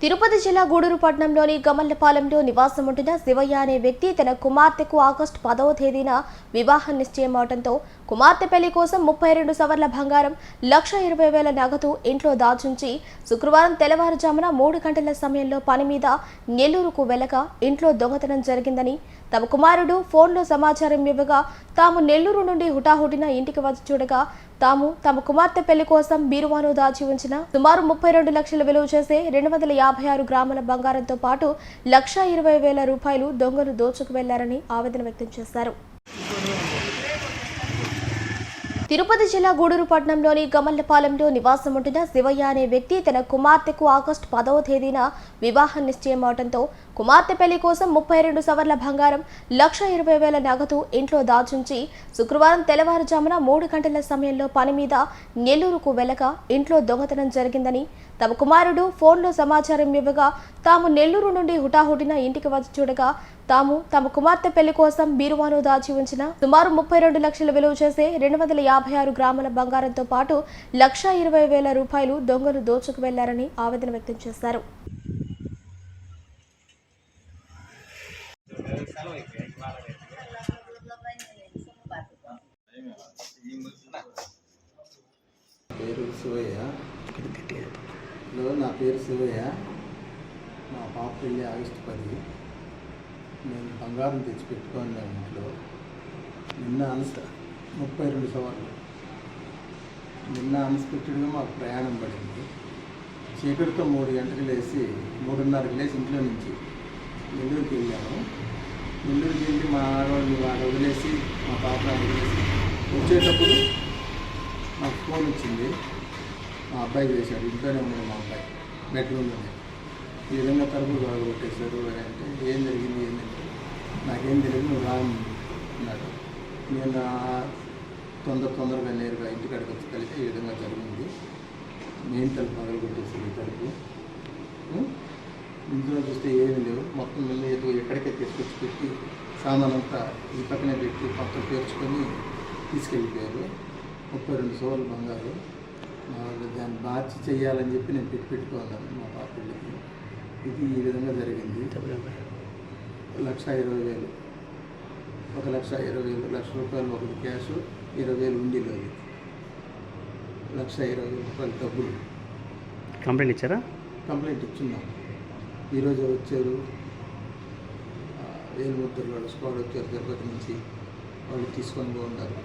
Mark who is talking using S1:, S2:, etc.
S1: తిరుపతి జిల్లా గూడూరు పట్టణంలోని గమల్లపాలెంలో నివాసం ఉంటున్న శివయ్య అనే వ్యక్తి తన కుమార్తెకు ఆగస్టు 10వ తేదీన వివాహం నిశ్చయం అవడంతో కుమార్తె పెళ్లి కోసం 32 సవర్ల బంగారం 1,20,000 నగదు ఇంట్లో దాచుంచి శుక్రవారం తెల్లవారుజామున 3 గంటల సమయంలో పని మీద నెల్లూరుకు వెళ్లగా ఇంట్లో దొంగతనం జరిగిందని తమ కుమారుడు ఫోన్లో సమాచారం ఇవ్వగా తాము నెల్లూరు నుండి హుటాహుటిన ఇంటికి వచ్చి చూడగా తాము తమ కుమార్తె పెళ్లి కోసం బీరువాను దాచి ఉంచిన సుమారు 32 లక్షల విలువ చేసే 256 గ్రాముల బంగారంతో పాటు 1,20,000 రూపాయలు దొంగలు దోచుకు వెళ్లారని ఆవేదన వ్యక్తం చేశారు. తిరుపతి జిల్లా గూడూరు పట్టణంలోని గమల్లపాలెంలో నివాసం ఉంటున్న శివయ్య అనే వ్యక్తి తన కుమార్తెకు ఆగస్టు 10వ తేదీన వివాహం నిశ్చయం అవడంతో కుమార్తె పెళ్లి కోసం 32 సవర్ల బంగారం 1,20,000 నగదు ఇంట్లో దాచుంచి శుక్రవారం తెల్లవారుజామున 3 గంటల సమయంలో పని మీద నెల్లూరుకు వెళ్లగా ఇంట్లో దొంగతనం జరిగిందని తమ కుమారుడు ఫోన్లో సమాచారం ఇవ్వగా తాము నెల్లూరు నుండి హుటాహుటిన ఇంటికి వచ్చి చూడగా తాము తమ కుమార్తె పెళ్లి కోసం బీరువాను దాచి ఉంచిన సుమారు 32 లక్షల విలువ చేసే 256 గ్రాముల బంగారంతో పాటు 1,20,000 రూపాయలు దొంగలు దోచుకు వెళ్లారని ఆవేదన వ్యక్తం చేశారు.
S2: నా పేరు శివయ్య. మా పాప పెళ్ళి ఆగస్టు 10. నేను బంగారం తెచ్చి పెట్టుకున్నాను ఇంట్లో. నిన్న 32 సవర్లు నిన్న అన్స్పెక్టెడ్గా మాకు ప్రయాణం పడింది. చీకటితో 3 గంటలకు లేచి 3:30కి లేచి ఇంట్లో నుంచి నెల్లూరుకి వెళ్ళాము. నెల్లూరుకి వెళ్ళి మా ఆడవాళ్ళు వదిలేసి మా పాపను వదిలేసి వచ్చేటప్పుడు నాకు ఫోన్ వచ్చింది. మా అబ్బాయి చేశాడు, ఇంట్లోనే ఉన్నాడు మా అబ్బాయి, బెడ్రూమ్లోనే. ఈ విధంగా తలుపులు కొట్టేశారు అంటే ఏం జరిగింది ఏంటంటే నాకేం తెలియదు, నువ్వు రా అన్నాడు. నేను తొందరగా నేరుగా ఇంటికాడికి వచ్చి కలిసి ఈ విధంగా జరిగింది. మెయిన్ తలుపు పగలు కొట్టేసారు. ఈ తలుపు ఇంట్లో చూస్తే ఏమీ లేవు. మొత్తం మళ్ళీ ఎక్కడికే తీసుకొచ్చి పెట్టి సామాన్ అంతా ఈ పక్కనే పెట్టి మొత్తం పేర్చుకొని తీసుకెళ్ళిపోయారు. 32 సవర్లు బంగారు. దాన్ని మార్చి చేయాలని చెప్పి నేను పెట్టుకోవాలను మా పాప పెళ్ళికి. ఇది ఈ విధంగా జరిగింది. 1,20,000 1,20,000 1,00,000 రూపాయలు ఒకటి క్యాష్, 20,000 ఉండిలో. 1,20,000 రూపాయలు డబ్బులు.
S3: కంప్లైంట్ ఇచ్చారా?
S2: కంప్లైంట్ ఇచ్చున్నాం. ఈరోజు వచ్చారు వేలుముద్దులు, వాళ్ళ స్క్వాడ్ వచ్చారు తిరుపతి నుంచి. వాళ్ళు తీసుకొని ఉన్నారు.